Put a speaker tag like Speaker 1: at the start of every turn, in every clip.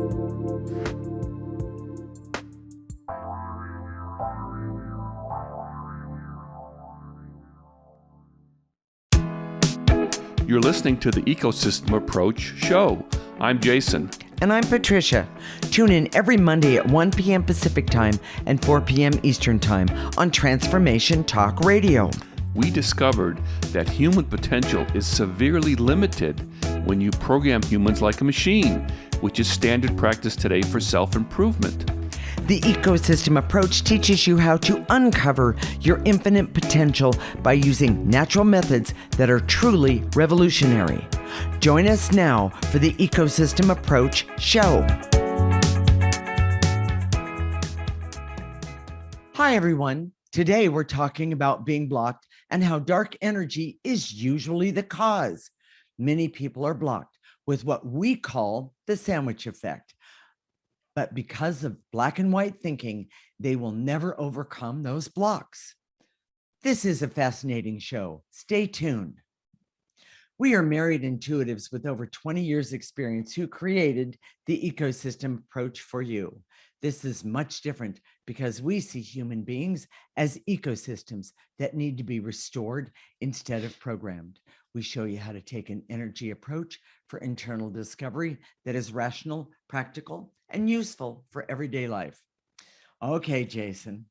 Speaker 1: You're listening to the Ecosystem Approach show. I'm Jason.
Speaker 2: And I'm Patricia. Tune in every Monday at 1 p.m. Pacific Time and 4 p.m. Eastern Time on Transformation Talk Radio.
Speaker 1: We discovered that human potential is severely limited when you program humans like a machine, which is standard practice today for self-improvement.
Speaker 2: The Ecosystem Approach teaches you how to uncover your infinite potential by using natural methods that are truly revolutionary. Join us now for the Ecosystem Approach show. Hi, everyone. Today we're talking about being blocked and how dark energy is usually the cause. Many people are blocked with what we call the sandwich effect. But because of black and white thinking, they will never overcome those blocks. This is a fascinating show. Stay tuned. We are married intuitives with over 20 years experience who created the Ecosystem Approach for you. This is much different because we see human beings as ecosystems that need to be restored instead of programmed. We show you how to take an energy approach for internal discovery that is rational, practical, and useful for everyday life. Okay, Jason,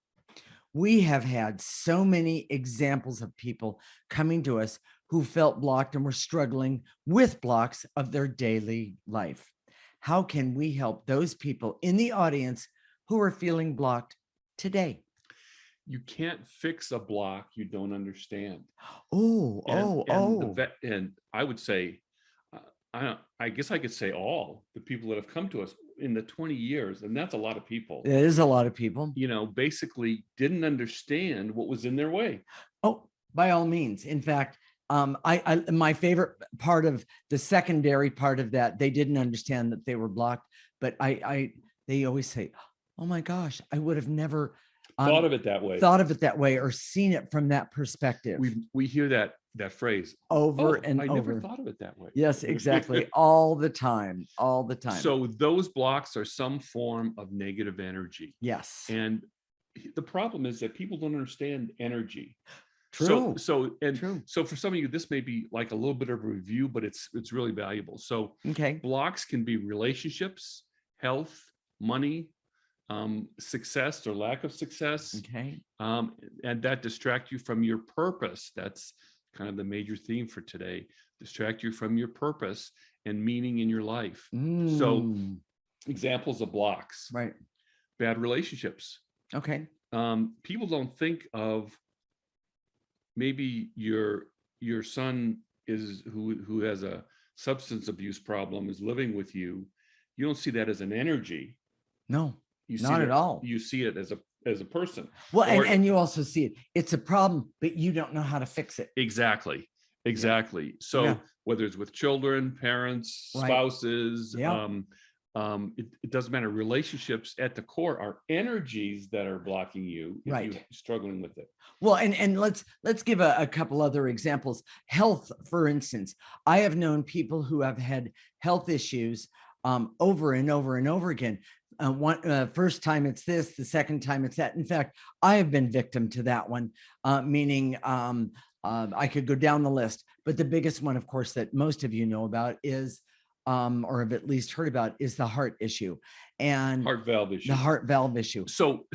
Speaker 2: we have had so many examples of people coming to us who felt blocked and were struggling with blocks of their daily life. How can we help those people in the audience who are feeling blocked today?
Speaker 1: You can't fix a block you don't understand.
Speaker 2: And
Speaker 1: I would say, I guess I could say all the people that have come to us in the 20 years, and that's a lot of people.
Speaker 2: It is a lot of people.
Speaker 1: Basically didn't understand what was in their way.
Speaker 2: Oh, by all means. In fact, my favorite part of the secondary part of that, they didn't understand that they were blocked, but they always say, oh my gosh, I would have never
Speaker 1: thought of it that way
Speaker 2: or seen it from that perspective.
Speaker 1: We hear that phrase
Speaker 2: over and
Speaker 1: I
Speaker 2: over.
Speaker 1: never thought of it that way.
Speaker 2: Yes, exactly. all the time.
Speaker 1: So those blocks are some form of negative energy.
Speaker 2: Yes.
Speaker 1: And the problem is that people don't understand energy.
Speaker 2: True.
Speaker 1: So for some of you, this may be like a little bit of a review, but it's really valuable. So
Speaker 2: okay.
Speaker 1: Blocks can be relationships, health, money, success or lack of success.
Speaker 2: Okay.
Speaker 1: And that distract you from your purpose. That's kind of the major theme for today. Distract you from your purpose and meaning in your life. So examples of blocks.
Speaker 2: Right.
Speaker 1: Bad relationships.
Speaker 2: Okay.
Speaker 1: People don't think of maybe your son who has a substance abuse problem is living with you. You don't see that as an energy.
Speaker 2: No, not at all.
Speaker 1: You see it as a person.
Speaker 2: Well, and you also see it. It's a problem, but you don't know how to fix it.
Speaker 1: Exactly. Yeah. So whether it's with children, parents, spouses, it doesn't matter. Relationships at the core are energies that are blocking you if you're struggling with it.
Speaker 2: Well, and let's give a couple other examples. Health, for instance. I have known people who have had health issues over and over and over again. First time it's this, the second time it's that. In fact, I have been victim to that one, meaning I could go down the list. But the biggest one, of course, that most of you know about is, or have at least heard about, is the heart issue and
Speaker 1: heart valve issue.
Speaker 2: The heart valve issue.
Speaker 1: So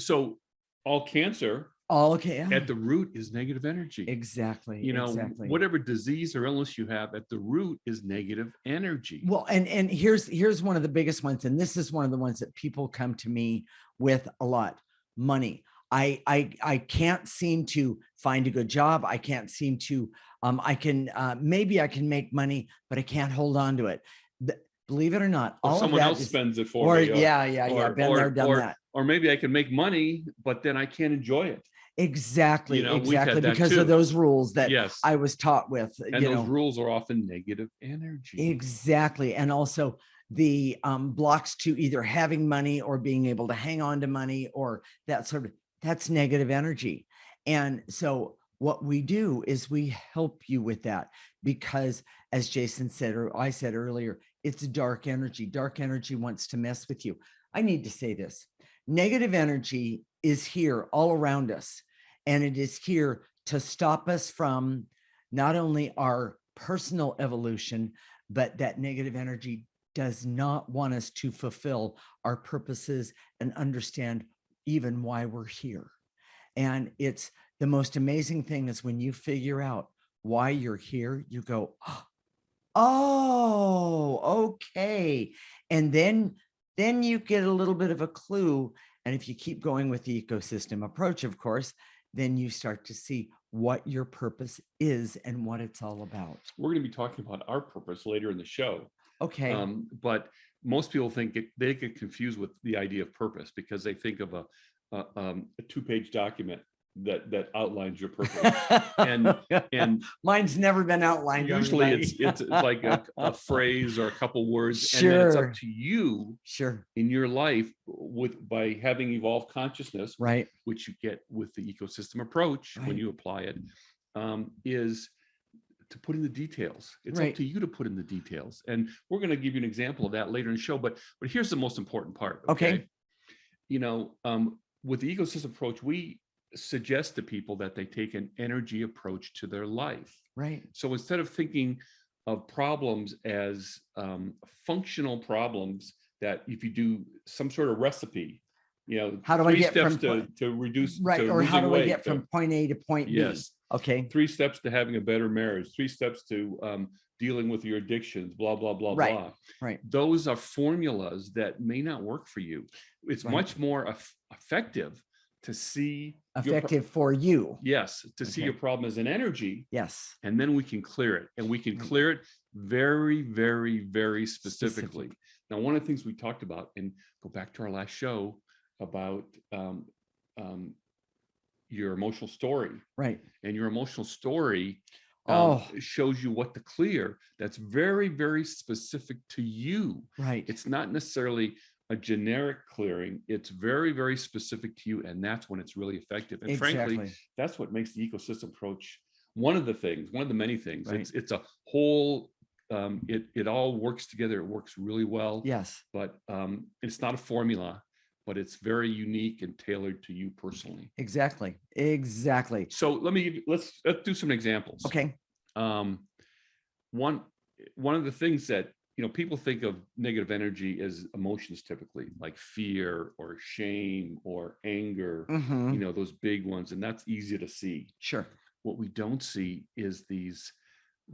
Speaker 1: all cancer. At the root is negative energy.
Speaker 2: Exactly.
Speaker 1: Whatever disease or illness you have, at the root is negative energy.
Speaker 2: Well, and here's one of the biggest ones, and this is one of the ones that people come to me with a lot. Money. I can't seem to find a good job. I can't seem to. Maybe I can make money, but I can't hold on to it. Believe it or not,
Speaker 1: all someone else spends it for me.
Speaker 2: Been there, done that.
Speaker 1: Or maybe I can make money, but then I can't enjoy it.
Speaker 2: Exactly, because of those rules that I was taught with.
Speaker 1: And those rules are often negative energy.
Speaker 2: Exactly, and also the blocks to either having money or being able to hang on to money or that sort of, that's negative energy. And so what we do is we help you with that, because as Jason said, or I said earlier, it's dark energy. Dark energy wants to mess with you. I need to say this. Negative energy is here all around us, and it is here to stop us from not only our personal evolution, but that negative energy does not want us to fulfill our purposes and understand even why we're here. And it's the most amazing thing is when you figure out why you're here, you go, oh, okay. And then you get a little bit of a clue. And if you keep going with the ecosystem approach, of course, then you start to see what your purpose is and what it's all about.
Speaker 1: We're going to be talking about our purpose later in the show.
Speaker 2: Okay.
Speaker 1: But most people they get confused with the idea of purpose because they think of a 2-page document that outlines your purpose. and
Speaker 2: mine's never been outlined.
Speaker 1: Usually it's like a phrase or a couple words,
Speaker 2: sure.
Speaker 1: And then it's up to you,
Speaker 2: sure,
Speaker 1: in your life by having evolved consciousness,
Speaker 2: right,
Speaker 1: which you get with the ecosystem approach, right, when you apply it, is to put in the details. It's right, up to you to put in the details, and we're going to give you an example of that later in the show. But here's the most important part. Okay. With the ecosystem approach, we suggest to people that they take an energy approach to their life.
Speaker 2: Right.
Speaker 1: So instead of thinking of problems as functional problems, that if you do some sort of recipe,
Speaker 2: how do I get
Speaker 1: steps to reduce,
Speaker 2: right, or how do I get from point A to point B?
Speaker 1: Yes.
Speaker 2: Okay.
Speaker 1: 3 steps to having a better marriage, 3 steps to dealing with your addictions, blah, blah, blah,
Speaker 2: right,
Speaker 1: blah.
Speaker 2: Right.
Speaker 1: Those are formulas that may not work for you. It's right, much more effective to see
Speaker 2: for you.
Speaker 1: Yes, to see your problem as an energy.
Speaker 2: Yes.
Speaker 1: And then we can clear it, and we can clear it very, very, very specifically. Now, one of the things we talked about, and go back to our last show about your emotional story.
Speaker 2: Right.
Speaker 1: And your emotional story shows you what to clear. That's very, very specific to you.
Speaker 2: Right.
Speaker 1: It's not necessarily a generic clearing. It's very, very specific to you. And that's when it's really effective. And frankly, that's what makes the ecosystem approach one of the many things. Right. It's a whole, it all works together. It works really well.
Speaker 2: Yes.
Speaker 1: But it's not a formula, but it's very unique and tailored to you personally.
Speaker 2: Exactly.
Speaker 1: So let's do some examples.
Speaker 2: Okay.
Speaker 1: One of the things that people think of negative energy as emotions, typically like fear or shame or anger, those big ones, and that's easy to see.
Speaker 2: Sure.
Speaker 1: What we don't see is these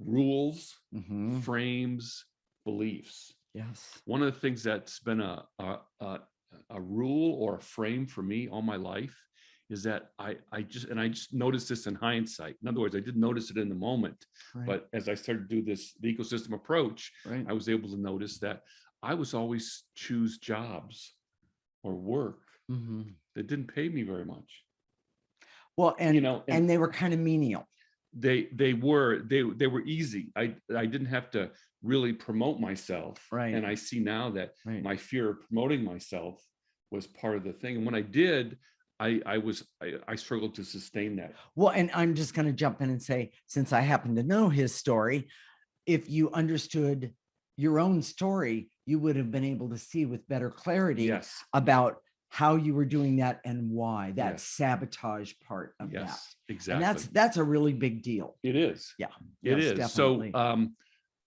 Speaker 1: rules, frames, beliefs.
Speaker 2: Yes.
Speaker 1: One of the things that's been a rule or a frame for me all my life is that I just noticed this in hindsight. In other words, I didn't notice it in the moment, right, but as I started to do the ecosystem approach, right, I was able to notice that I was always choose jobs or work that didn't pay me very much.
Speaker 2: Well, and they were kind of menial.
Speaker 1: They were easy. I didn't have to really promote myself.
Speaker 2: Right.
Speaker 1: And I see now that my fear of promoting myself was part of the thing. And when I did, I struggled to sustain that.
Speaker 2: Well, and I'm just going to jump in and say, since I happen to know his story, if you understood your own story, you would have been able to see with better clarity about how you were doing that and why, that sabotage part of that.
Speaker 1: Exactly.
Speaker 2: And that's a really big deal.
Speaker 1: It is.
Speaker 2: Yeah.
Speaker 1: It is.
Speaker 2: Definitely.
Speaker 1: So,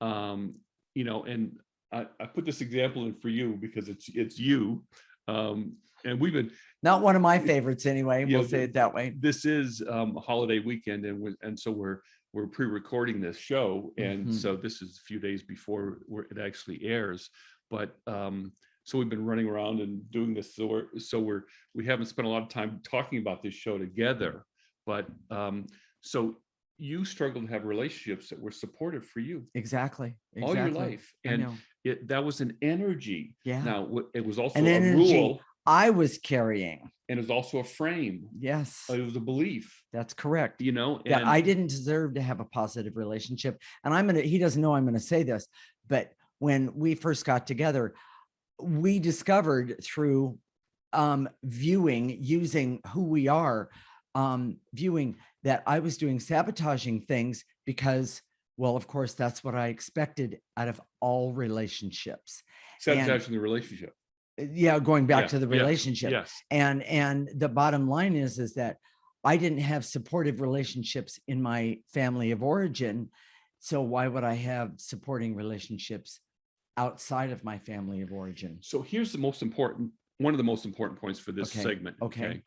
Speaker 1: and I put this example in for you because it's you. And we've been
Speaker 2: not one of my favorites anyway. We'll say it that way.
Speaker 1: This is a holiday weekend, and so we're pre-recording this show, and so this is a few days before it actually airs. But so we've been running around and doing this. So we haven't spent a lot of time talking about this show together. But so you struggled to have relationships that were supportive for you.
Speaker 2: Exactly.
Speaker 1: All your life, and that was an energy.
Speaker 2: Yeah.
Speaker 1: Now it was also
Speaker 2: an
Speaker 1: a
Speaker 2: energy
Speaker 1: rule
Speaker 2: I was carrying.
Speaker 1: And it was also a frame.
Speaker 2: Yes.
Speaker 1: It was a belief.
Speaker 2: That's correct.
Speaker 1: And
Speaker 2: I didn't deserve to have a positive relationship. And he doesn't know I'm going to say this, but when we first got together, we discovered through viewing, using who we are, viewing that I was doing sabotaging things because, well, of course, that's what I expected out of all relationships.
Speaker 1: Sabotaging the relationship.
Speaker 2: Yeah, going back to the relationship.
Speaker 1: Yes.
Speaker 2: And the bottom line is that I didn't have supportive relationships in my family of origin. So why would I have supporting relationships outside of my family of origin?
Speaker 1: So here's one of the most important points for this segment.
Speaker 2: Okay.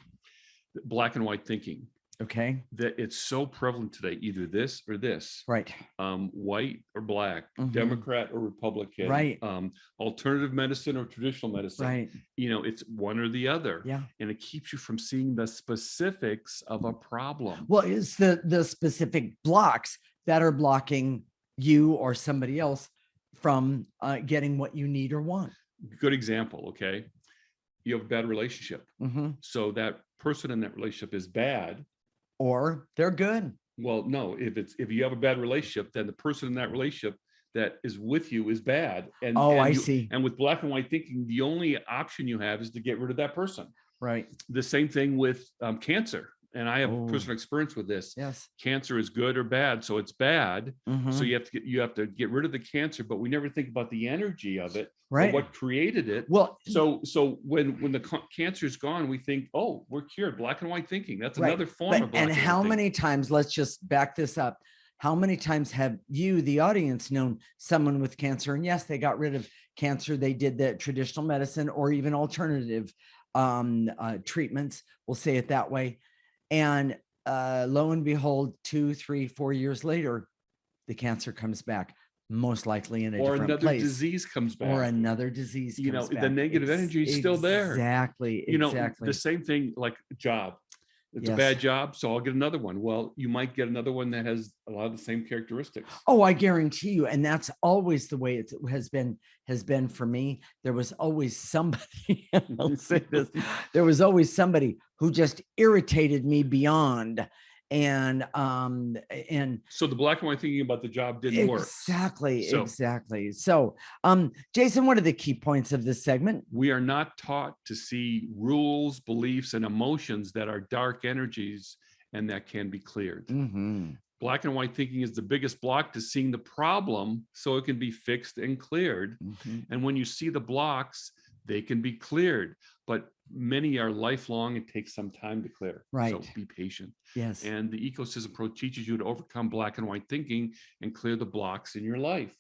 Speaker 1: Black and white thinking.
Speaker 2: Okay.
Speaker 1: That it's so prevalent today, either this or this.
Speaker 2: Right.
Speaker 1: White or black, Democrat or Republican.
Speaker 2: Right.
Speaker 1: Alternative medicine or traditional medicine.
Speaker 2: Right.
Speaker 1: It's one or the other.
Speaker 2: Yeah.
Speaker 1: And it keeps you from seeing the specifics of a problem.
Speaker 2: Well, it's the specific blocks that are blocking you or somebody else from getting what you need or want.
Speaker 1: Good example. Okay. You have a bad relationship. So that person in that relationship is bad.
Speaker 2: Or they're good.
Speaker 1: Well, no, if you have a bad relationship, then the person in that relationship that is with you is bad. And
Speaker 2: I see.
Speaker 1: And with black and white thinking, the only option you have is to get rid of that person.
Speaker 2: Right.
Speaker 1: The same thing with cancer. And I have personal experience with this.
Speaker 2: Yes.
Speaker 1: Cancer is good or bad. So it's bad. So you have to get rid of the cancer, but we never think about the energy of it.
Speaker 2: Right.
Speaker 1: Or what created it.
Speaker 2: Well,
Speaker 1: so when the cancer is gone, we think, oh, we're cured. Black and white thinking. That's another form of black
Speaker 2: and how many times, let's just back this up. How many times have you, the audience, known someone with cancer? And yes, they got rid of cancer. They did the traditional medicine or even alternative treatments. We'll say it that way. And lo and behold, 2, 3, 4 years later, the cancer comes back, most likely in a different place.
Speaker 1: Or another disease comes back.
Speaker 2: Or another disease comes back.
Speaker 1: The negative energy is still there.
Speaker 2: Exactly.
Speaker 1: The same thing like a job. It's a bad job, so I'll get another one. Well, you might get another one that has a lot of the same characteristics.
Speaker 2: Oh, I guarantee you. And that's always the way it has been for me. There was always somebody, I'll say this, there was always somebody who just irritated me beyond. And
Speaker 1: so the black and white thinking about the job didn't work.
Speaker 2: Exactly. So Jason, what are the key points of this segment?
Speaker 1: We are not taught to see rules, beliefs, and emotions that are dark energies and that can be cleared. Black and white thinking is the biggest block to seeing the problem so it can be fixed and cleared. And when you see the blocks, they can be cleared, but many are lifelong. It takes some time to clear.
Speaker 2: Right.
Speaker 1: So be patient.
Speaker 2: Yes.
Speaker 1: And the ecosystem approach teaches you to overcome black and white thinking and clear the blocks in your life.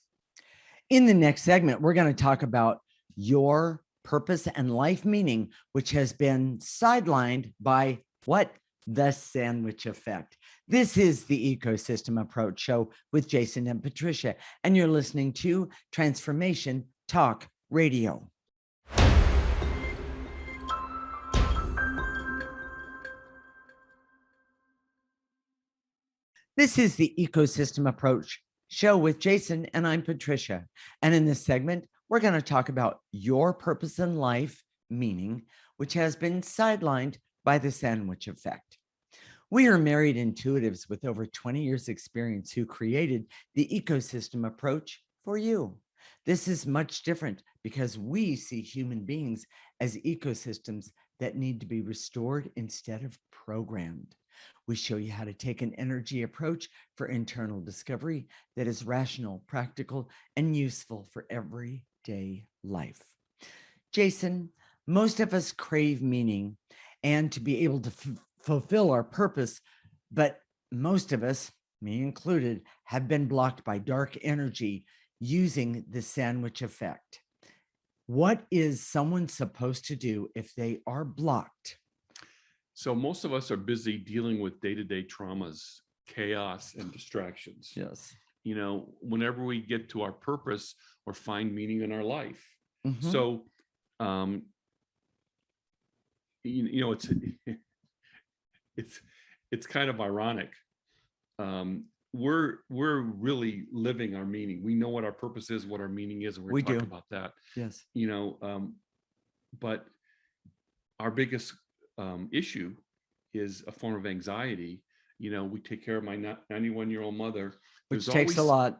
Speaker 2: In the next segment, we're going to talk about your purpose and life meaning, which has been sidelined by what? The sandwich effect. This is the Ecosystem Approach Show with Jason and Patricia, and you're listening to Transformation Talk Radio. This is the Ecosystem Approach Show with Jason, and I'm Patricia. And in this segment, we're going to talk about your purpose in life, meaning, which has been sidelined by the sandwich effect. We are married intuitives with over 20 years experience who created the Ecosystem Approach for you. This is much different because we see human beings as ecosystems that need to be restored instead of programmed. We show you how to take an energy approach for internal discovery that is rational, practical, and useful for everyday life. Jason, most of us crave meaning and to be able to fulfill our purpose, but most of us, me included, have been blocked by dark energy using the sandwich effect. What is someone supposed to do if they are blocked?
Speaker 1: So most of us are busy dealing with day-to-day traumas, chaos, and distractions.
Speaker 2: Yes.
Speaker 1: Whenever we get to our purpose or find meaning in our life. So, it's kind of ironic. We're really living our meaning. We know what our purpose is, what our meaning is, and we're talking about that.
Speaker 2: Yes.
Speaker 1: But our biggest issue is a form of anxiety. We take care of my 91-year-old mother,
Speaker 2: which takes a lot.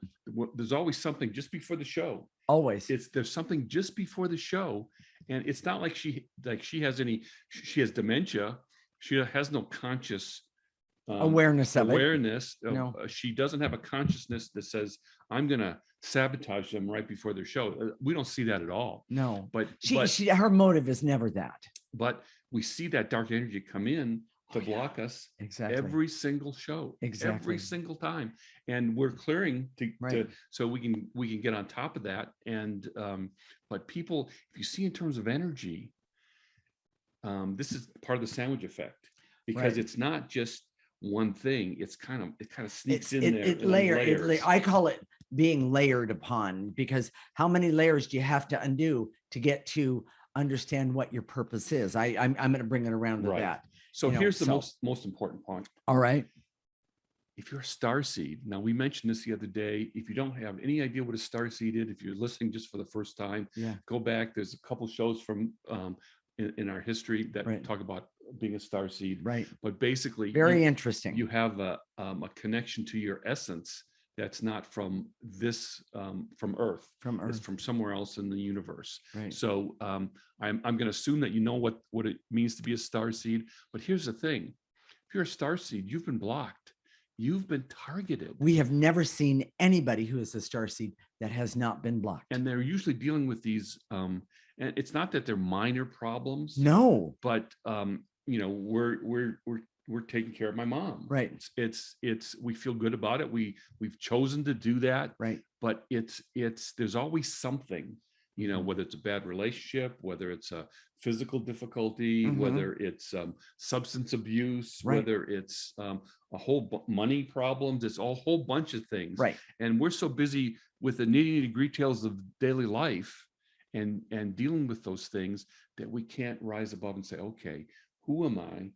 Speaker 1: There's always something just before the show.
Speaker 2: Always.
Speaker 1: There's something just before the show, and it's not like she has dementia She has no conscious
Speaker 2: awareness of
Speaker 1: awareness.
Speaker 2: No.
Speaker 1: She doesn't have a consciousness that says, I'm going to sabotage them right before their show. We don't see that at all.
Speaker 2: No,
Speaker 1: but
Speaker 2: her motive is never that.
Speaker 1: But we see that dark energy come in to block us every single show, every single time, and we're clearing to so we can get on top of that. And but people, if you see in terms of energy, this is part of the sandwich effect, because it's not just one thing. It kind of sneaks in there.
Speaker 2: I call it being layered upon, because how many layers do you have to undo to get to understand what your purpose is? I'm going to bring it around to that.
Speaker 1: So here's the most important point.
Speaker 2: All right.
Speaker 1: If you're a starseed, now we mentioned this the other day. If you don't have any idea what a starseed is, if you're listening just for the first time, go back. There's a couple shows from in our history that talk about being a starseed.
Speaker 2: Right.
Speaker 1: But basically,
Speaker 2: very interesting.
Speaker 1: You have a connection to your essence that's not from this, from Earth. It's from somewhere else in the universe.
Speaker 2: Right.
Speaker 1: So I'm going to assume that you know what it means to be a starseed. But here's the thing: if you're a starseed, you've been blocked. You've been targeted.
Speaker 2: We have never seen anybody who is a starseed that has not been blocked.
Speaker 1: And they're usually dealing with these. And it's not that they're minor problems.
Speaker 2: No.
Speaker 1: But we're taking care of my mom.
Speaker 2: Right.
Speaker 1: It's we feel good about it. We've chosen to do that.
Speaker 2: Right.
Speaker 1: But there's always something, whether it's a bad relationship, whether it's a physical difficulty, whether it's substance abuse, whether it's a whole money problems. It's a whole bunch of things.
Speaker 2: Right.
Speaker 1: And we're so busy with the nitty details of daily life and dealing with those things that we can't rise above and say, okay, who am I?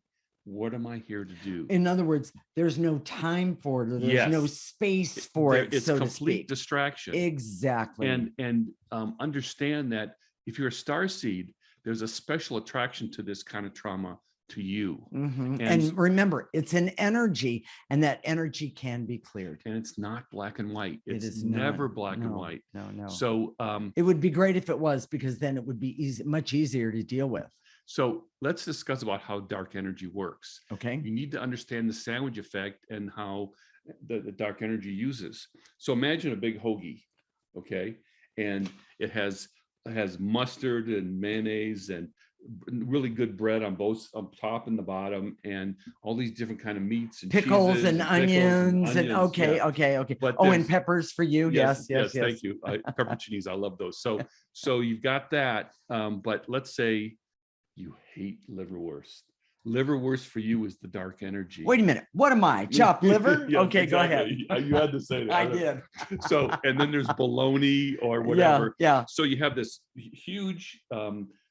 Speaker 1: What am I here to do?
Speaker 2: In other words, there's no time for it. There's no space for it.
Speaker 1: It's
Speaker 2: so
Speaker 1: complete distraction.
Speaker 2: Exactly.
Speaker 1: And understand that if you're a starseed, there's a special attraction to this kind of trauma to you.
Speaker 2: And remember, it's an energy, and that energy can be cleared.
Speaker 1: And it's not black and white.
Speaker 2: It is
Speaker 1: never black and white.
Speaker 2: No.
Speaker 1: So
Speaker 2: it would be great if it was, because then it would be much easier to deal with.
Speaker 1: So let's discuss about how dark energy works.
Speaker 2: Okay.
Speaker 1: You need to understand the sandwich effect and how the dark energy uses. So imagine a big hoagie, okay? And it has mustard and mayonnaise and really good bread on top and the bottom, and all these different kind of meats and
Speaker 2: pickles
Speaker 1: cheeses,
Speaker 2: and onions and okay.
Speaker 1: But
Speaker 2: and peppers for you. Yes.
Speaker 1: Thank you. Pepperoncinis, I love those. So you've got that. But let's say you hate liverwurst. Liverwurst for you is the dark energy.
Speaker 2: Wait a minute. What am I? Chopped liver? Okay,
Speaker 1: exactly. Go ahead. You had to say that.
Speaker 2: I did.
Speaker 1: So, and then there's bologna or whatever.
Speaker 2: Yeah.
Speaker 1: So you have this huge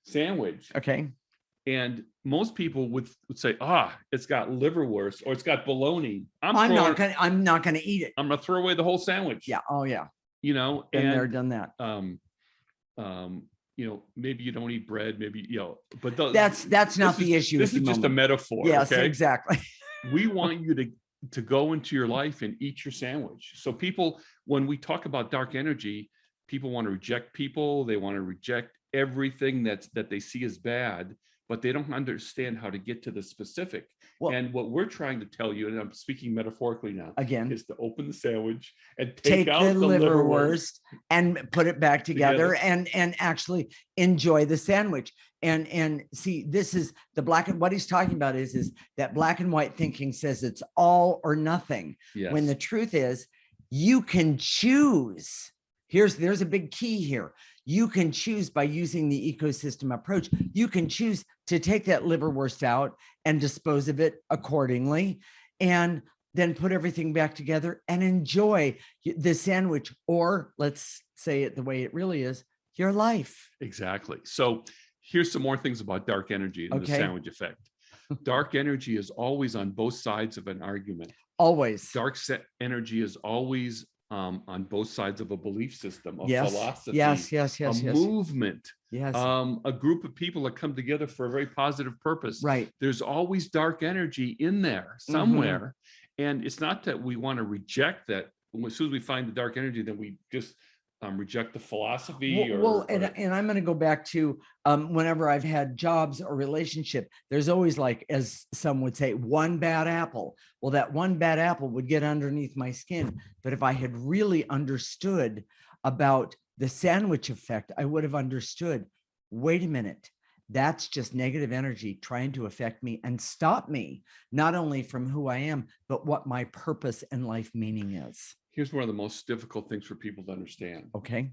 Speaker 1: sandwich.
Speaker 2: Okay.
Speaker 1: And most people would say, it's got liverwurst or it's got bologna.
Speaker 2: I'm not gonna eat it.
Speaker 1: I'm gonna throw away the whole sandwich.
Speaker 2: Yeah. Oh yeah.
Speaker 1: And
Speaker 2: they're done that.
Speaker 1: Maybe you don't eat bread, maybe, but
Speaker 2: that's not the issue.
Speaker 1: This is just a metaphor.
Speaker 2: Yes,
Speaker 1: okay?
Speaker 2: exactly.
Speaker 1: We want you to go into your life and eat your sandwich. So people, when we talk about dark energy, people want to reject people. They want to reject everything that they see as bad, but they don't understand how to get to the specific. And what we're trying to tell you, and I'm speaking metaphorically now,
Speaker 2: again,
Speaker 1: is to open the sandwich and
Speaker 2: take out the liverwurst and put it back together and actually enjoy the sandwich. And see, this is the black and what he's talking about is that black and white thinking says it's all or nothing.
Speaker 1: Yes.
Speaker 2: When the truth is you can choose. There's a big key here. You can choose by using the ecosystem approach. You can choose to take that liverwurst out and dispose of it accordingly, and then put everything back together and enjoy the sandwich, or let's say it the way it really is, your life.
Speaker 1: Exactly. So here's some more things about dark energy and the sandwich effect. Dark energy is always on both sides of an argument.
Speaker 2: Always.
Speaker 1: Dark energy is always on both sides of a belief system, a philosophy,
Speaker 2: yes,
Speaker 1: movement,
Speaker 2: yes,
Speaker 1: a group of people that come together for a very positive purpose.
Speaker 2: Right.
Speaker 1: There's always dark energy in there somewhere. And it's not that we want to reject that. As soon as we find the dark energy, then we just reject the philosophy?
Speaker 2: And I'm going to go back to whenever I've had jobs or relationship, there's always, like, as some would say, one bad apple. Well, that one bad apple would get underneath my skin. But if I had really understood about the sandwich effect, I would have understood, wait a minute, that's just negative energy trying to affect me and stop me, not only from who I am, but what my purpose and life meaning is.
Speaker 1: Here's one of the most difficult things for people to understand.
Speaker 2: Okay.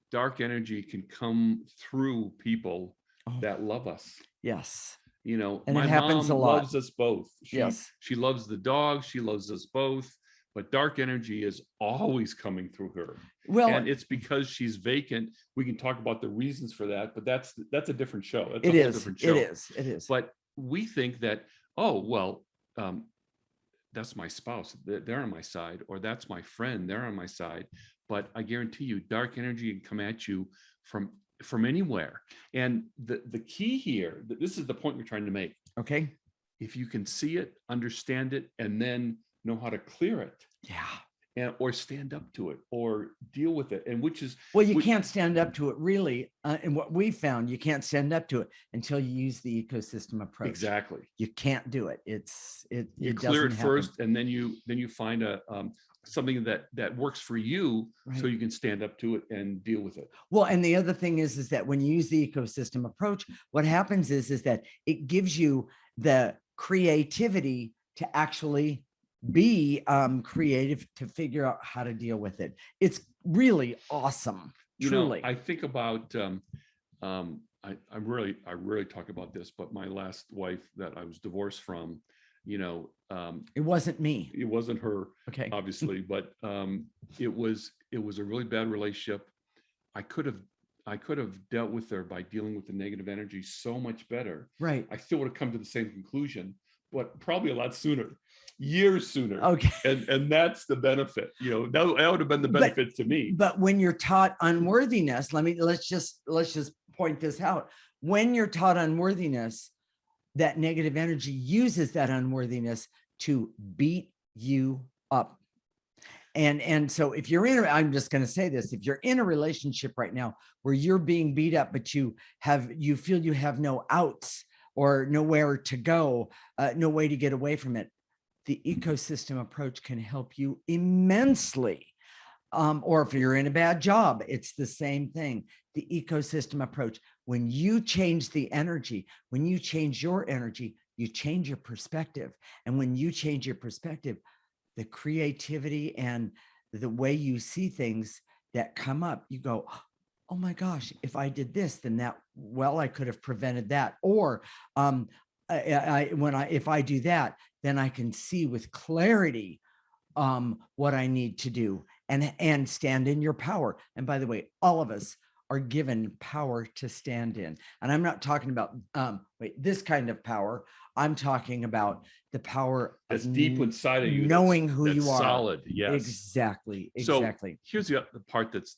Speaker 1: Dark energy can come through people that love us.
Speaker 2: Yes.
Speaker 1: You know,
Speaker 2: and
Speaker 1: my
Speaker 2: it happens
Speaker 1: mom
Speaker 2: a lot.
Speaker 1: loves us both. She loves the dog. She loves us both. But dark energy is always coming through her. Well, and it's because she's vacant. We can talk about the reasons for that, but that's a different show. That's a whole different show.
Speaker 2: It is.
Speaker 1: But we think that, oh, well, that's my spouse, they're on my side, or that's my friend, they're on my side. But I guarantee you, dark energy can come at you from anywhere. And the key here, this is the point we're trying to make.
Speaker 2: Okay.
Speaker 1: If you can see it, understand it, and then know how to clear it.
Speaker 2: Yeah.
Speaker 1: Or stand up to it or deal with it. And
Speaker 2: you can't stand up to it, really. And what we found, you can't stand up to it until you use the ecosystem approach.
Speaker 1: Exactly.
Speaker 2: You can't do it. You
Speaker 1: clear it first, and then you find something that works for you, right, so you can stand up to it and deal with it.
Speaker 2: Well, and the other thing is that when you use the ecosystem approach, what happens is that it gives you the creativity to actually be creative, to figure out how to deal with it. It's really awesome. Truly.
Speaker 1: I think about I really talk about this, but my last wife that I was divorced from, it
Speaker 2: wasn't me.
Speaker 1: It wasn't her,
Speaker 2: okay,
Speaker 1: obviously, but it was a really bad relationship. I could have dealt with her by dealing with the negative energy so much better.
Speaker 2: Right.
Speaker 1: I still would have come to the same conclusion, but probably a lot sooner. Years sooner.
Speaker 2: Okay.
Speaker 1: And that's the benefit. That would have been the benefit to me.
Speaker 2: But when you're taught unworthiness, let's just point this out. When you're taught unworthiness, that negative energy uses that unworthiness to beat you up. And so if you're I'm just going to say this, if you're in a relationship right now where you're being beat up, but you feel you have no outs or nowhere to go, no way to get away from it, the ecosystem approach can help you immensely. Or if you're in a bad job, it's the same thing. The ecosystem approach, when you change the energy, when you change your energy, you change your perspective. And when you change your perspective, the creativity and the way you see things that come up, you go, oh my gosh, if I did this, then I could have prevented that. Or if I do that, then I can see with clarity what I need to do and stand in your power. And by the way, all of us are given power to stand in. And I'm not talking about this kind of power. I'm talking about the power
Speaker 1: that's deep inside of you,
Speaker 2: knowing who you are.
Speaker 1: Solid. Yes.
Speaker 2: Exactly.
Speaker 1: So here's the part that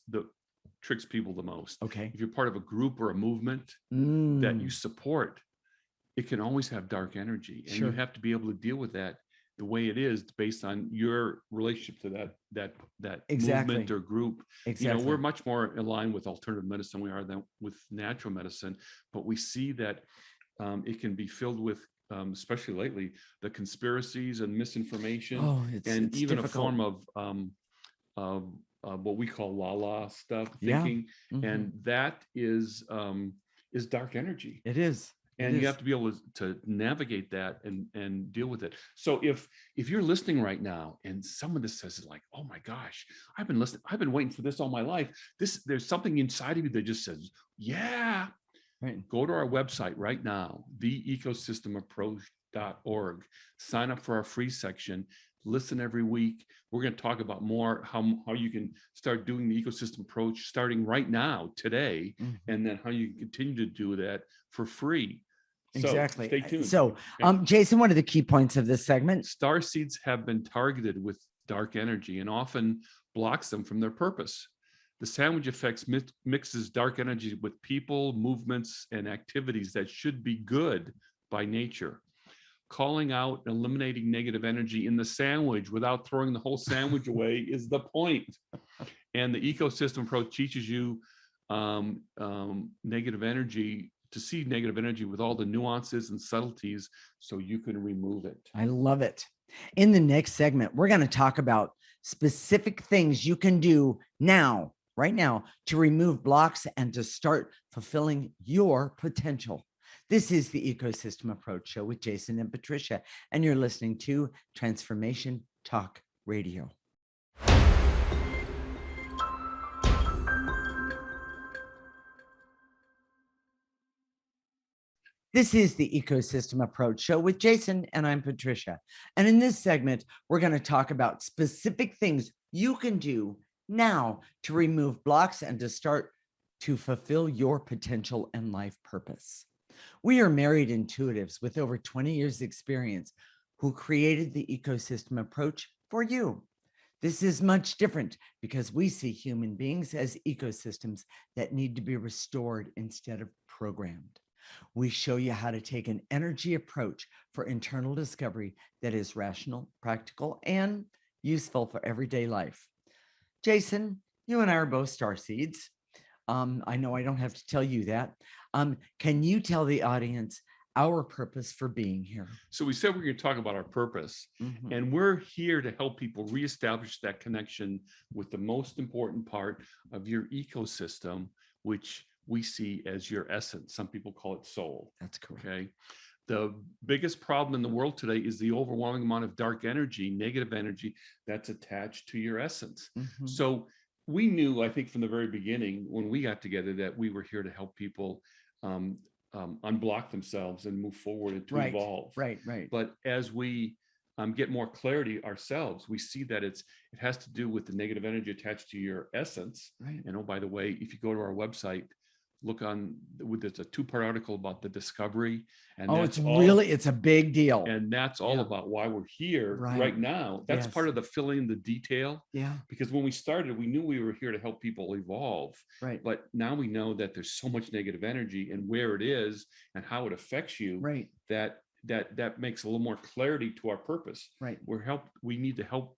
Speaker 1: tricks people the most.
Speaker 2: Okay.
Speaker 1: If you're part of a group or a movement that you support, it can always have dark energy, and you have to be able to deal with that the way it is based on your relationship to that movement or group.
Speaker 2: Exactly.
Speaker 1: We're much more in line with alternative medicine we are than with natural medicine, but we see that it can be filled with, especially lately, the conspiracies and misinformation, and even difficult. A form of what we call la stuff thinking, and that is dark energy.
Speaker 2: It is.
Speaker 1: And you have to be able to navigate that and deal with it. So if you're listening right now and some of this says like, oh my gosh, I've been listening, I've been waiting for this all my life. There's something inside of you that just says, yeah. Right. Go to our website right now, theecosystemapproach.org. Sign up for our free section. Listen every week. We're going to talk about more how you can start doing the ecosystem approach starting right now, today, and then how you can continue to do that for free.
Speaker 2: Exactly.
Speaker 1: So stay tuned.
Speaker 2: So, Jason, what are the key points of this segment?
Speaker 1: Star seeds have been targeted with dark energy and often blocks them from their purpose. The sandwich effect mixes dark energy with people, movements, and activities that should be good by nature. Calling out and eliminating negative energy in the sandwich without throwing the whole sandwich away is the point. And the ecosystem approach teaches you negative energy, to see negative energy with all the nuances and subtleties so you can remove it.
Speaker 2: I love it. In the next segment, we're going to talk about specific things you can do now, right now, to remove blocks and to start fulfilling your potential. This is the Ecosystem Approach Show with Jason and Patricia, and you're listening to Transformation Talk Radio. This is the Ecosystem Approach Show with Jason, and I'm Patricia. And in this segment, we're going to talk about specific things you can do now to remove blocks and to start to fulfill your potential and life purpose. We are married intuitives with over 20 years experience who created the Ecosystem Approach for you. This is much different because we see human beings as ecosystems that need to be restored instead of programmed. We show you how to take an energy approach for internal discovery that is rational, practical, and useful for everyday life. Jason, you and I are both starseeds. I know I don't have to tell you that. Can you tell the audience our purpose for being here?
Speaker 1: So we said we're going to talk about our purpose, and we're here to help people reestablish that connection with the most important part of your ecosystem, which we see as your essence. Some people call it soul.
Speaker 2: That's correct.
Speaker 1: Okay. The biggest problem in the world today is the overwhelming amount of dark energy, negative energy that's attached to your essence. So we knew, I think from the very beginning when we got together, that we were here to help people unblock themselves and move forward and to evolve.
Speaker 2: Right.
Speaker 1: But as we get more clarity ourselves, we see that it has to do with the negative energy attached to your essence.
Speaker 2: Right.
Speaker 1: And oh, by the way, if you go to our website, look on, there's a 2-part article about the discovery, and
Speaker 2: it's a big deal,
Speaker 1: and that's all about why we're here right now. That's part of the filling the detail. Because when we started, we knew we were here to help people evolve, but now we know that there's so much negative energy and where it is and how it affects you, that makes a little more clarity to our purpose. We need to help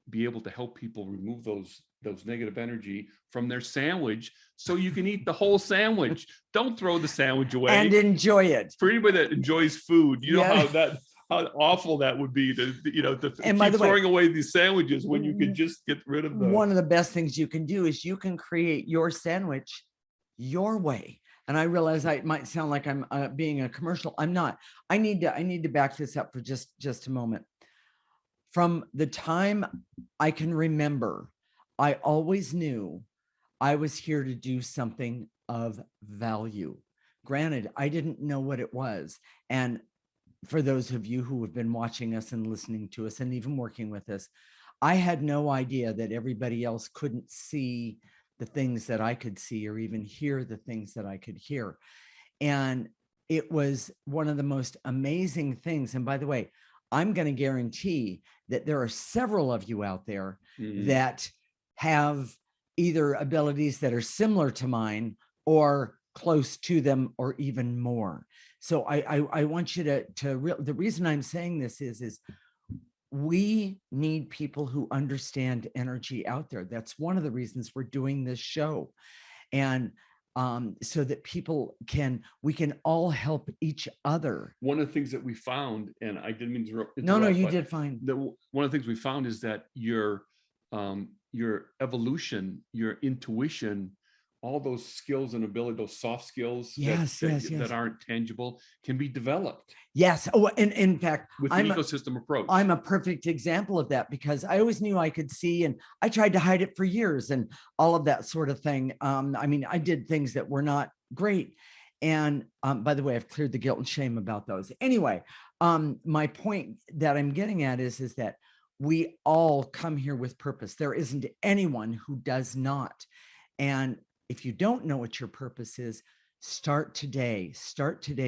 Speaker 1: be able to help people remove those negative energy from their sandwich so you can eat the whole sandwich. Don't throw the sandwich away
Speaker 2: and enjoy it.
Speaker 1: For anybody that enjoys food, you know how awful that would be to keep throwing away these sandwiches when you could just get rid of them.
Speaker 2: One of the best things you can do is you can create your sandwich your way. And I realize it might sound like I'm being a commercial. I'm not. I need to back this up for just a moment. From the time I can remember, I always knew I was here to do something of value. Granted, I didn't know what it was. And for those of you who have been watching us and listening to us and even working with us, I had no idea that everybody else couldn't see the things that I could see or even hear the things that I could hear. And it was one of the most amazing things. And by the way, I'm going to guarantee that there are several of you out there that have either abilities that are similar to mine or close to them or even more. So I want you the reason I'm saying this is we need people who understand energy out there. That's one of the reasons we're doing this show. And so that we can all help each other.
Speaker 1: One of the things that we found, and I didn't mean to interrupt.
Speaker 2: No, you did fine.
Speaker 1: One of the things we found is that your evolution, your intuition, all those skills and ability, those soft skills that aren't tangible, can be developed.
Speaker 2: Yes. Oh, and in fact,
Speaker 1: with the ecosystem approach,
Speaker 2: I'm a perfect example of that because I always knew I could see, and I tried to hide it for years and all of that sort of thing. I mean, I did things that were not great. And by the way, I've cleared the guilt and shame about those. Anyway, my point that I'm getting at is that we all come here with purpose. There isn't anyone who does not. And if you don't know what your purpose is, start today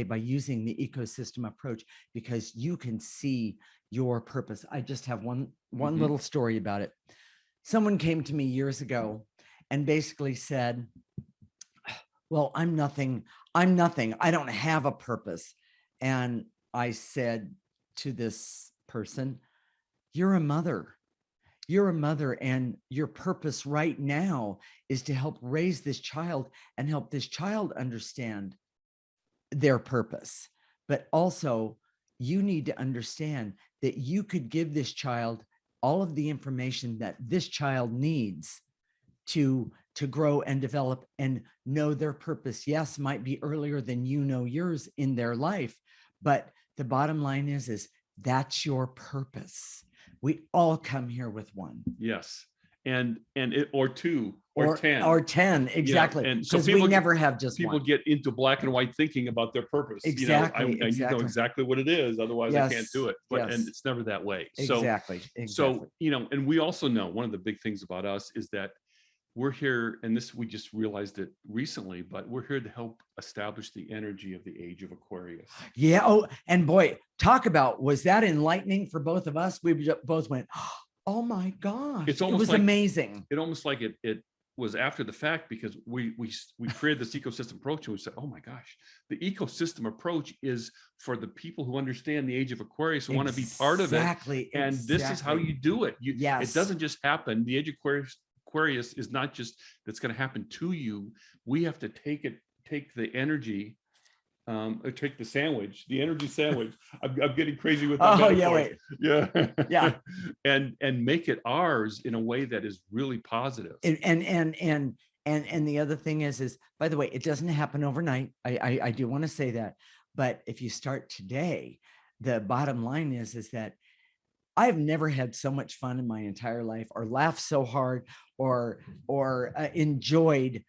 Speaker 2: by using the ecosystem approach, because you can see your purpose. I just have one little story about it. Someone came to me years ago and basically said, well, I'm nothing. I don't have a purpose. And I said to this person, you're a mother. you're a mother, and your purpose right now is to help raise this child and help this child understand their purpose. But also, you need to understand that you could give this child all of the information that this child needs to grow and develop and know their purpose. Yes, might be earlier than you know yours in their life, but the bottom line is that's your purpose. We all come here with one.
Speaker 1: Yes. And it, or two or 10
Speaker 2: or 10. Exactly.
Speaker 1: And so
Speaker 2: we never have just
Speaker 1: people
Speaker 2: one.
Speaker 1: get into black and white thinking about their purpose.
Speaker 2: Exactly.
Speaker 1: I need to know exactly what it is. Otherwise I can't do it. But, and it's never that way.
Speaker 2: Exactly.
Speaker 1: So, and we also know one of the big things about us is that we're here, and this, we just realized it recently, but we're here to help establish the energy of the age of Aquarius.
Speaker 2: Yeah. Oh, and boy, talk about, was that enlightening for both of us? We both went, oh my gosh, it was like, amazing.
Speaker 1: It almost like it was after the fact, because we created this ecosystem approach, and we said, oh my gosh, the ecosystem approach is for the people who understand the age of Aquarius and want to be part of it.
Speaker 2: Exactly.
Speaker 1: And this is how you do it. It doesn't just happen. The age of Aquarius is not just that's going to happen to you. We have to take the energy, take the energy sandwich. I'm getting crazy with my metaphors. Yeah. and make it ours in a way that is really positive.
Speaker 2: And the other thing is by the way, it doesn't happen overnight. I do want to say that, but if you start today, the bottom line is that I've never had so much fun in my entire life, or laughed so hard, or enjoyed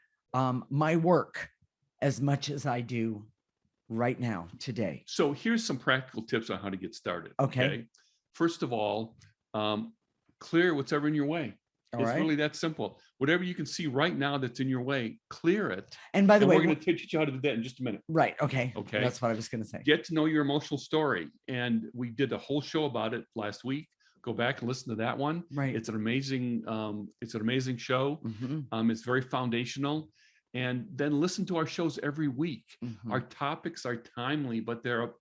Speaker 2: my work as much as I do right now today.
Speaker 1: So here's some practical tips on how to get started.
Speaker 2: Okay.
Speaker 1: First of all, clear what's ever in your way. It's really that simple. Whatever you can see right now that's in your way, clear it.
Speaker 2: And by the way,
Speaker 1: we're going to teach you how to do that in just a minute.
Speaker 2: Right. Okay. That's what I was going to say.
Speaker 1: Get to know your emotional story. And we did a whole show about it last week. Go back and listen to that one.
Speaker 2: Right.
Speaker 1: It's an amazing show.
Speaker 2: Mm-hmm.
Speaker 1: It's very foundational. And then listen to our shows every week.
Speaker 2: Mm-hmm.
Speaker 1: Our topics are timely, but they're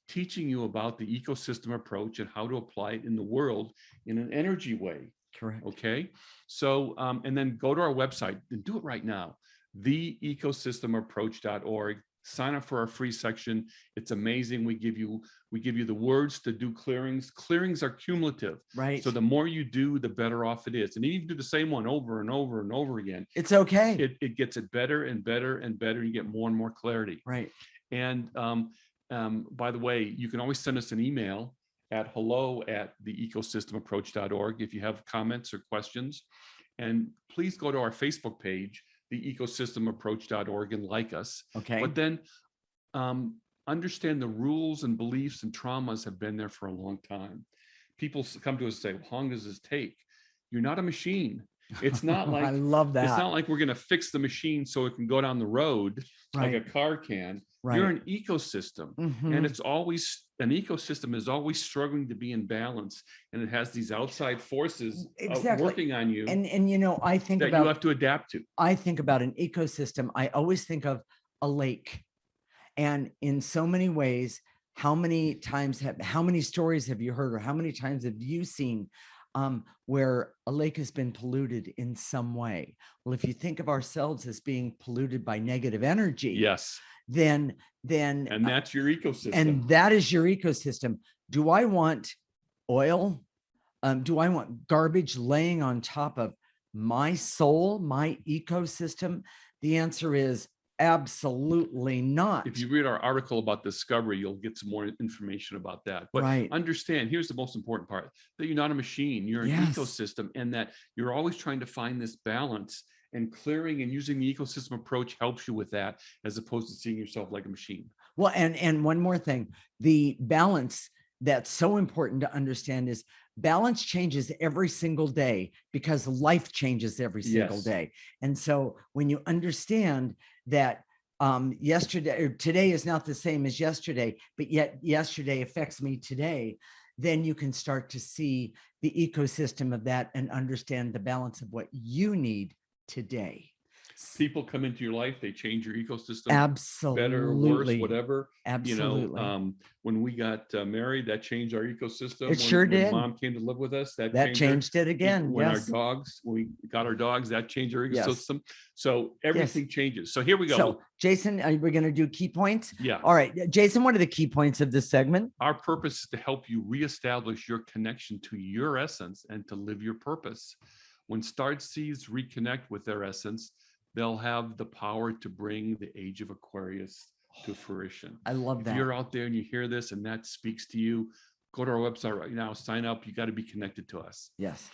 Speaker 1: teaching you about the ecosystem approach and how to apply it in the world in an energy way.
Speaker 2: Correct.
Speaker 1: Okay. So, and then go to our website and do it right now, theecosystemapproach.org. Sign up for our free section. It's amazing. We give you the words to do clearings. Clearings are cumulative.
Speaker 2: Right.
Speaker 1: So the more you do, the better off it is. And even if you do the same one over and over and over again,
Speaker 2: it's okay.
Speaker 1: It gets it better and better and better. You get more and more clarity.
Speaker 2: Right.
Speaker 1: And by the way, you can always send us an email at hello@theecosystemapproach.org if you have comments or questions. And please go to our Facebook page, theecosystemapproach.org, and like us.
Speaker 2: Okay.
Speaker 1: But then understand the rules and beliefs and traumas have been there for a long time. People come to us and say, well, how long does this take? You're not a machine. It's not like
Speaker 2: I love that.
Speaker 1: It's not like we're going to fix the machine so it can go down the road like a car can.
Speaker 2: Right.
Speaker 1: You're an ecosystem,
Speaker 2: mm-hmm.
Speaker 1: and an ecosystem is always struggling to be in balance, and it has these outside forces working on you.
Speaker 2: And I think
Speaker 1: that you have to adapt to.
Speaker 2: I think about an ecosystem. I always think of a lake, and in so many ways, how many stories have you heard, or how many times have you seen where a lake has been polluted in some way? Well, if you think of ourselves as being polluted by negative energy,
Speaker 1: yes,
Speaker 2: then
Speaker 1: and that's your ecosystem.
Speaker 2: And that is your ecosystem. Do I want oil? Do I want garbage laying on top of my soul, my ecosystem? The answer is absolutely not.
Speaker 1: If you read our article about discovery, you'll get some more information about that. But understand, here's the most important part, that you're not a machine, you're an ecosystem, and that you're always trying to find this balance, and clearing and using the ecosystem approach helps you with that, as opposed to seeing yourself like a machine.
Speaker 2: Well, and one more thing, the balance that's so important to understand is balance changes every single day, because life changes every single day. And so when you understand that yesterday or today is not the same as yesterday, but yet yesterday affects me today, then you can start to see the ecosystem of that and understand the balance of what you need today.
Speaker 1: People come into your life, they change your ecosystem.
Speaker 2: Absolutely.
Speaker 1: Better, worse, whatever.
Speaker 2: Absolutely.
Speaker 1: When we got married, that changed our ecosystem.
Speaker 2: It sure did.
Speaker 1: When Mom came to live with us, that
Speaker 2: changed it again.
Speaker 1: When we got our dogs, that changed our ecosystem.
Speaker 2: Yes.
Speaker 1: So everything changes. So here we go.
Speaker 2: So Jason, are we going to do key points?
Speaker 1: Yeah.
Speaker 2: All right, Jason, what are the key points of this segment?
Speaker 1: Our purpose is to help you reestablish your connection to your essence and to live your purpose. When starseeds reconnect with their essence, they'll have the power to bring the age of Aquarius to fruition.
Speaker 2: I love that.
Speaker 1: If you're out there and you hear this and that speaks to you, go to our website right now, sign up. You got to be connected to us.
Speaker 2: Yes.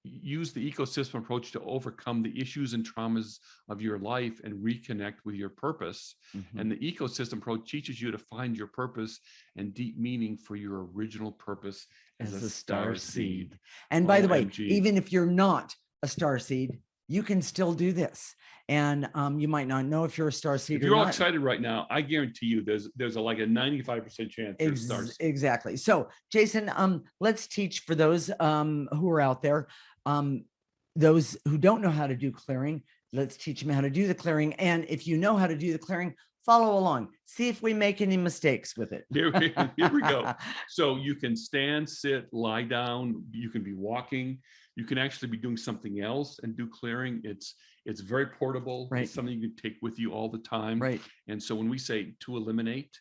Speaker 1: Use the ecosystem approach to overcome the issues and traumas of your life and reconnect with your purpose.
Speaker 2: Mm-hmm.
Speaker 1: And the ecosystem approach teaches you to find your purpose and deep meaning for your original purpose as a star seed.
Speaker 2: And by the way, even if you're not a star seed, you can still do this. And you might not know if you're a star seed.
Speaker 1: If you're all excited right now, I guarantee you there's like a 95% chance you're a star seed.
Speaker 2: Exactly. So Jason, let's teach for those who are out there, those who don't know how to do clearing, let's teach them how to do the clearing. And if you know how to do the clearing, follow along. See if we make any mistakes with it.
Speaker 1: Here we go. So you can stand, sit, lie down. You can be walking. You can actually be doing something else and do clearing. It's very portable.
Speaker 2: Right.
Speaker 1: It's something you can take with you all the time.
Speaker 2: Right.
Speaker 1: And so when we say to eliminate,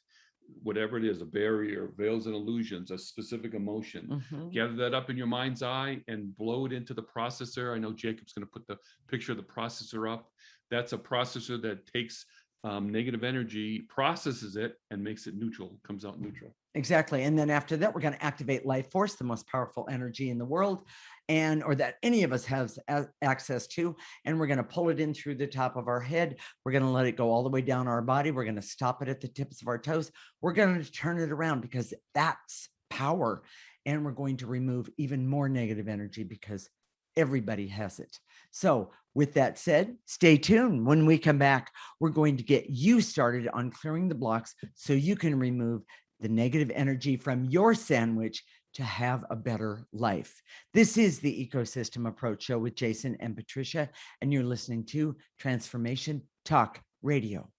Speaker 1: whatever it is, a barrier, veils and illusions, a specific emotion, gather that up in your mind's eye and blow it into the processor. I know Jacob's going to put the picture of the processor up. That's a processor that takes negative energy, processes it, and makes it neutral, comes out neutral.
Speaker 2: Exactly. And then after that, we're going to activate life force, the most powerful energy in the world, or that any of us has access to. And we're going to pull it in through the top of our head. We're going to let it go all the way down our body. We're going to stop it at the tips of our toes. We're going to turn it around because that's power. And we're going to remove even more negative energy because everybody has it. So with that said, stay tuned. When we come back, we're going to get you started on clearing the blocks so you can remove the negative energy from your sandwich to have a better life. This is the Ecosystem Approach Show with Jason and Patricia, and you're listening to Transformation Talk Radio.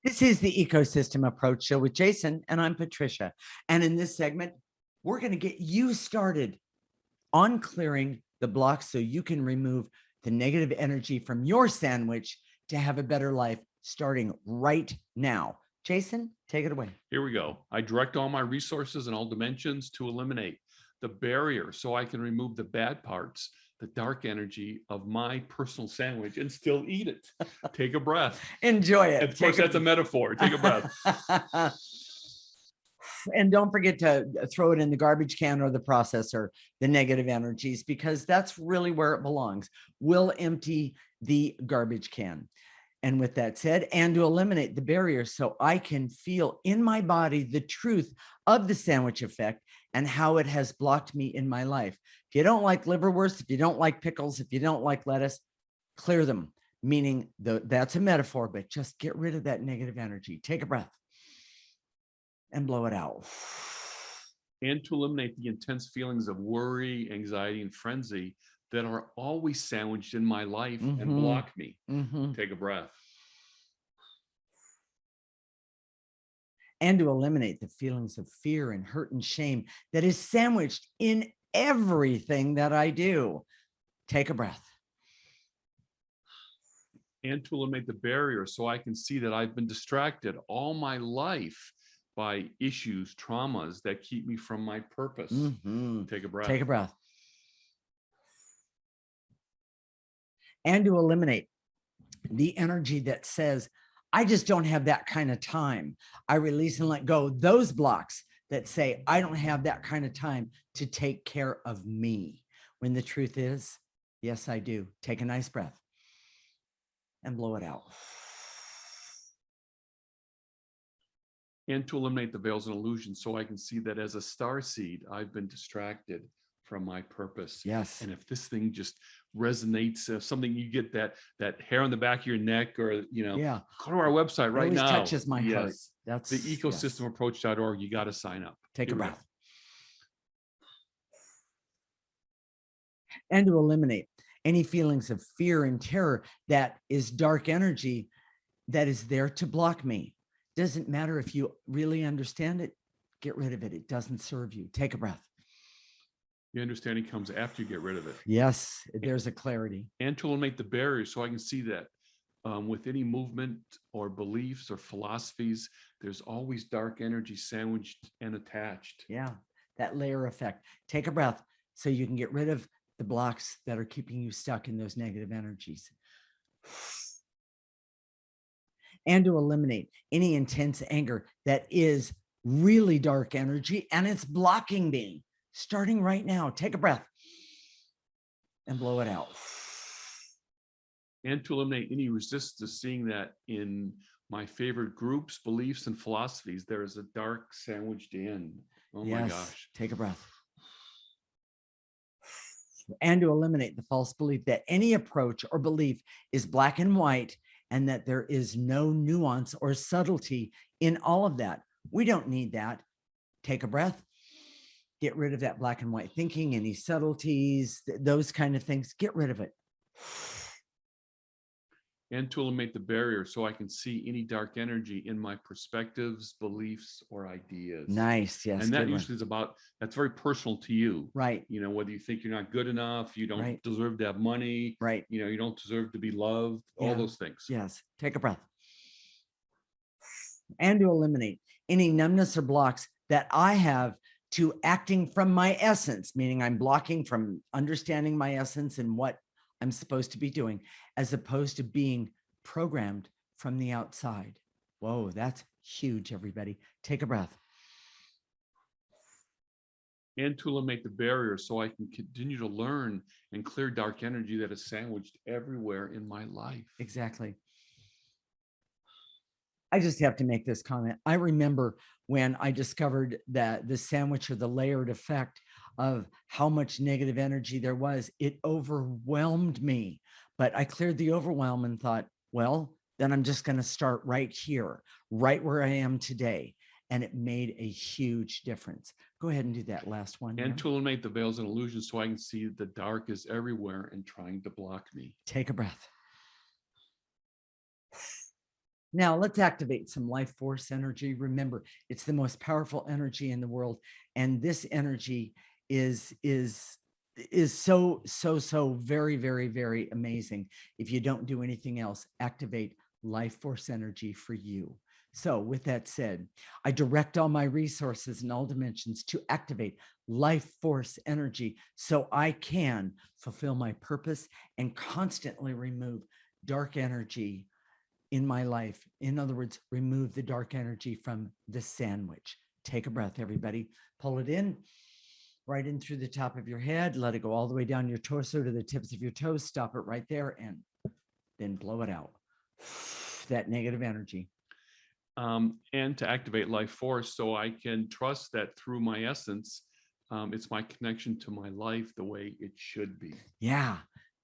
Speaker 2: This is the Ecosystem Approach Show with Jason, and I'm Patricia. And in this segment, we're going to get you started on clearing the blocks so you can remove the negative energy from your sandwich to have a better life starting right now. Jason, take it away.
Speaker 1: Here we go. I direct all my resources in all dimensions to eliminate the barrier so I can remove the bad parts, the dark energy of my personal sandwich and still eat it. Take a breath.
Speaker 2: Enjoy it.
Speaker 1: Of course, that's a metaphor. Take a breath.
Speaker 2: And don't forget to throw it in the garbage can or the processor, the negative energies, because that's really where it belongs. We'll empty the garbage can. And with that said, and to eliminate the barrier so I can feel in my body the truth of the sandwich effect and how it has blocked me in my life. If you don't like liverwurst, if you don't like pickles, if you don't like lettuce, clear them, meaning that's a metaphor, but just get rid of that negative energy. Take a breath and blow it out.
Speaker 1: And to eliminate the intense feelings of worry, anxiety, and frenzy that are always sandwiched in my life and block me. Take a breath.
Speaker 2: And to eliminate the feelings of fear and hurt and shame that is sandwiched in everything that I do. Take a breath.
Speaker 1: And to eliminate the barrier so I can see that I've been distracted all my life by issues, traumas that keep me from my purpose. Take a breath.
Speaker 2: Take a breath. And to eliminate the energy that says, I just don't have that kind of time. I release and let go those blocks that say, I don't have that kind of time to take care of me. When the truth is, yes, I do. Take a nice breath and blow it out.
Speaker 1: And to eliminate the veils and illusions so I can see that as a star seed, I've been distracted from my purpose.
Speaker 2: Yes.
Speaker 1: And if this thing just resonates, if something you get that hair on the back of your neck, or go to our website right now.
Speaker 2: Touches my heart. That's
Speaker 1: the ecosystemapproach.org. You got to sign up.
Speaker 2: Take a breath. and to eliminate any feelings of fear and terror that is dark energy that is there to block me. Doesn't matter if you really understand it, get rid of it. It doesn't serve you. Take a breath.
Speaker 1: The understanding comes after you get rid of it.
Speaker 2: Yes, there's a clarity.
Speaker 1: And to eliminate the barriers, so I can see that with any movement or beliefs or philosophies, there's always dark energy sandwiched and attached.
Speaker 2: Yeah, that layer effect. Take a breath so you can get rid of the blocks that are keeping you stuck in those negative energies. And to eliminate any intense anger that is really dark energy and it's blocking me. Starting right now, take a breath and blow it out.
Speaker 1: And to eliminate any resistance to seeing that in my favorite groups, beliefs, and philosophies, there is a dark sandwiched in. Oh my gosh.
Speaker 2: Take a breath. And to eliminate the false belief that any approach or belief is black and white and that there is no nuance or subtlety in all of that. We don't need that. Take a breath. Get rid of that black and white thinking, any subtleties, those kind of things. Get rid of it.
Speaker 1: And to eliminate the barrier so I can see any dark energy in my perspectives, beliefs, or ideas.
Speaker 2: Nice. Yes.
Speaker 1: And that usually is about, that's very personal to you.
Speaker 2: Right.
Speaker 1: You know, whether you think you're not good enough, you don't deserve to have money.
Speaker 2: Right.
Speaker 1: You know, you don't deserve to be loved, all those things.
Speaker 2: Yes. Take a breath. And to eliminate any numbness or blocks that I have to acting from my essence, meaning I'm blocking from understanding my essence and what I'm supposed to be doing, as opposed to being programmed from the outside. Whoa, that's huge, everybody. Take a breath.
Speaker 1: And to eliminate the barrier so I can continue to learn and clear dark energy that is sandwiched everywhere in my life.
Speaker 2: Exactly. I just have to make this comment. I remember when I discovered that the sandwich or the layered effect of how much negative energy there was, it overwhelmed me. But I cleared the overwhelm and thought, well, then I'm just going to start right here, right where I am today. And it made a huge difference. Go ahead and do that last one.
Speaker 1: And to eliminate the veils and illusions so I can see the dark is everywhere and trying to block me.
Speaker 2: Take a breath. Now let's activate some life force energy. Remember, it's the most powerful energy in the world. And this energy is so very, very, very amazing. If you don't do anything else, activate life force energy for you. So with that said, I direct all my resources in all dimensions to activate life force energy so I can fulfill my purpose and constantly remove dark energy in my life. In other words, remove the dark energy from the sandwich. Take a breath, everybody. Pull it in, right in through the top of your head. Let it go all the way down your torso to the tips of your toes. Stop it right there and then blow it out. That negative energy.
Speaker 1: And to activate life force so I can trust that through my essence, it's my connection to my life the way it should be.
Speaker 2: Yeah.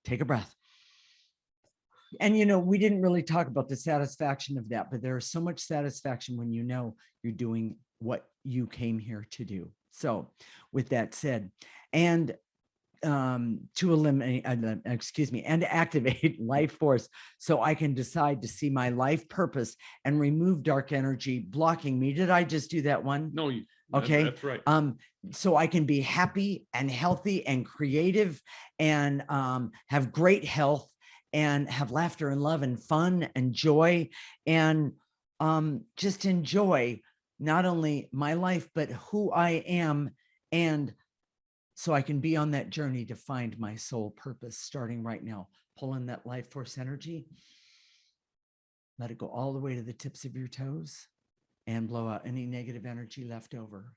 Speaker 2: Take a breath. And, you know, we didn't really talk about the satisfaction of that, but there's so much satisfaction when you know you're doing what you came here to do. So with that said, and to eliminate, and to activate life force so I can decide to see my life purpose and remove dark energy blocking me. Did I just do that one?
Speaker 1: No,
Speaker 2: okay.
Speaker 1: That's right.
Speaker 2: So I can be happy and healthy and creative and have great health and have laughter and love and fun and joy and just enjoy not only my life, but who I am. And so I can be on that journey to find my soul purpose starting right now. Pull in that life force energy. Let it go all the way to the tips of your toes and blow out any negative energy left over.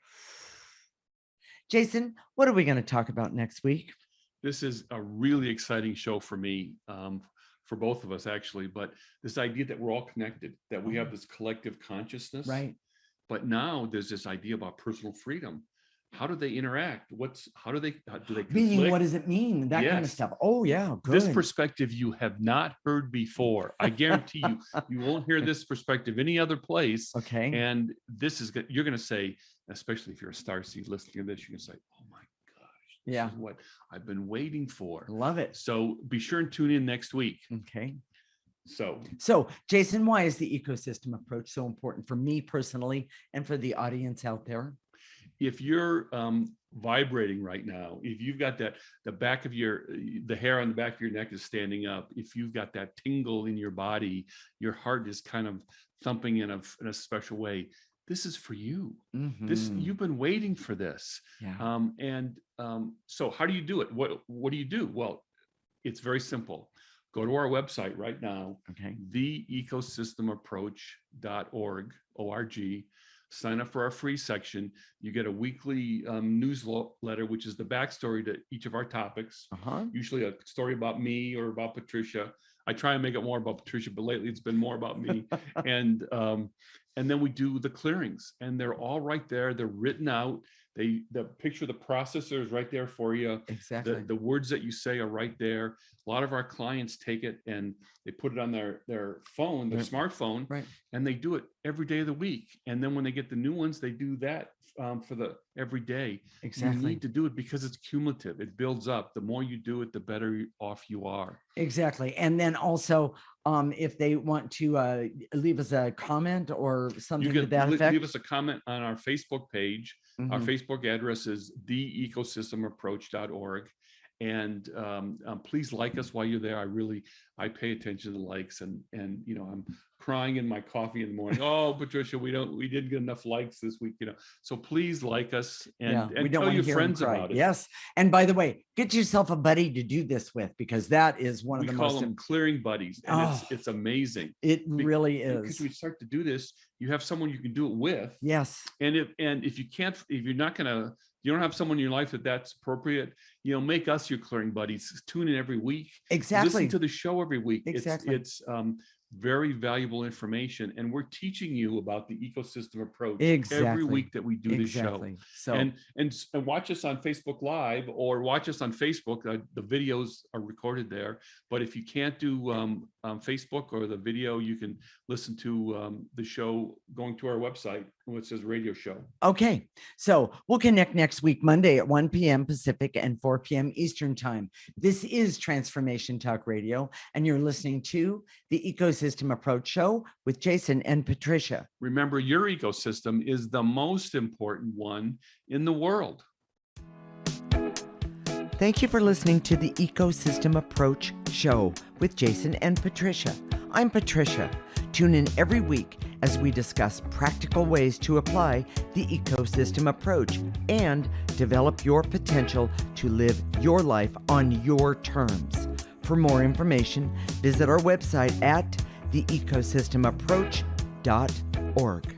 Speaker 2: Jason, what are we going to talk about next week?
Speaker 1: This is a really exciting show for me, for both of us, actually. But this idea that we're all connected, that we have this collective consciousness.
Speaker 2: Right.
Speaker 1: But now there's this idea about personal freedom. How do they interact? Do they conflict?
Speaker 2: Meaning, what does it mean? That kind of stuff. Oh, yeah. Good.
Speaker 1: This perspective you have not heard before. I guarantee you, you won't hear this perspective any other place.
Speaker 2: Okay.
Speaker 1: And this is, you're going to say, especially if you're a starseed listening to this, you're going to say, oh my gosh, This is what I've been waiting for.
Speaker 2: Love it.
Speaker 1: So be sure and tune in next week.
Speaker 2: Okay.
Speaker 1: So
Speaker 2: Jason, why is the ecosystem approach so important for me personally and for the audience out there?
Speaker 1: If you're vibrating right now, if you've got the hair on the back of your neck is standing up, if you've got that tingle in your body, your heart is kind of thumping in a special way, this is for you. You've been waiting for this. So how do you do it? What do you do? Well, it's very simple. Go to our website right now, theecosystemapproach.org, O-R-G. Sign up for our free section. You get a weekly newsletter, which is the backstory to each of our topics. Usually a story about me or about Patricia. I try and make it more about Patricia, but lately it's been more about me. And then we do the clearings, and they're all right there. They're written out. The picture of the processor is right there for you.
Speaker 2: Exactly.
Speaker 1: The words that you say are right there. A lot of our clients take it and they put it on their phone, their smartphone, and they do it every day of the week. And then when they get the new ones, they do that for the every day.
Speaker 2: Exactly.
Speaker 1: You need to do it because it's cumulative. It builds up. The more you do it, the better off you are.
Speaker 2: Exactly. And then also, if they want to leave us a comment or something to that effect,
Speaker 1: leave us a comment on our Facebook page. Our Facebook address is theecosystemapproach.org. And please like us while you're there. I pay attention to the likes, and I'm crying in my coffee in the morning. Oh, Patricia, we didn't get enough likes this week, So please like us and tell your friends about it.
Speaker 2: Yes. And by the way, get yourself a buddy to do this with, because that is one of the most.
Speaker 1: We call them clearing buddies, and it's amazing.
Speaker 2: It really is.
Speaker 1: Because we start to do this, you have someone you can do it with.
Speaker 2: Yes.
Speaker 1: And if you don't have someone in your life that's appropriate, make us your clearing buddies. Tune in every week.
Speaker 2: Exactly.
Speaker 1: Listen to the show every week.
Speaker 2: Exactly.
Speaker 1: It's very valuable information, and we're teaching you about the ecosystem approach every week that we do this show.
Speaker 2: So
Speaker 1: and watch us on Facebook Live, or watch us on Facebook. The videos are recorded there. But if you can't do Facebook or the video, you can listen to the show going to our website, which says radio show.
Speaker 2: Okay, so we'll connect next week, Monday at 1 p.m. Pacific and 4 p.m. Eastern Time. This is Transformation Talk Radio, and you're listening to the Ecosystem Approach Show with Jason and Patricia.
Speaker 1: Remember, your ecosystem is the most important one in the world.
Speaker 2: Thank you for listening to the Ecosystem Approach Show with Jason and Patricia. I'm Patricia. Tune in every week as we discuss practical ways to apply the ecosystem approach and develop your potential to live your life on your terms. For more information, visit our website at theecosystemapproach.org.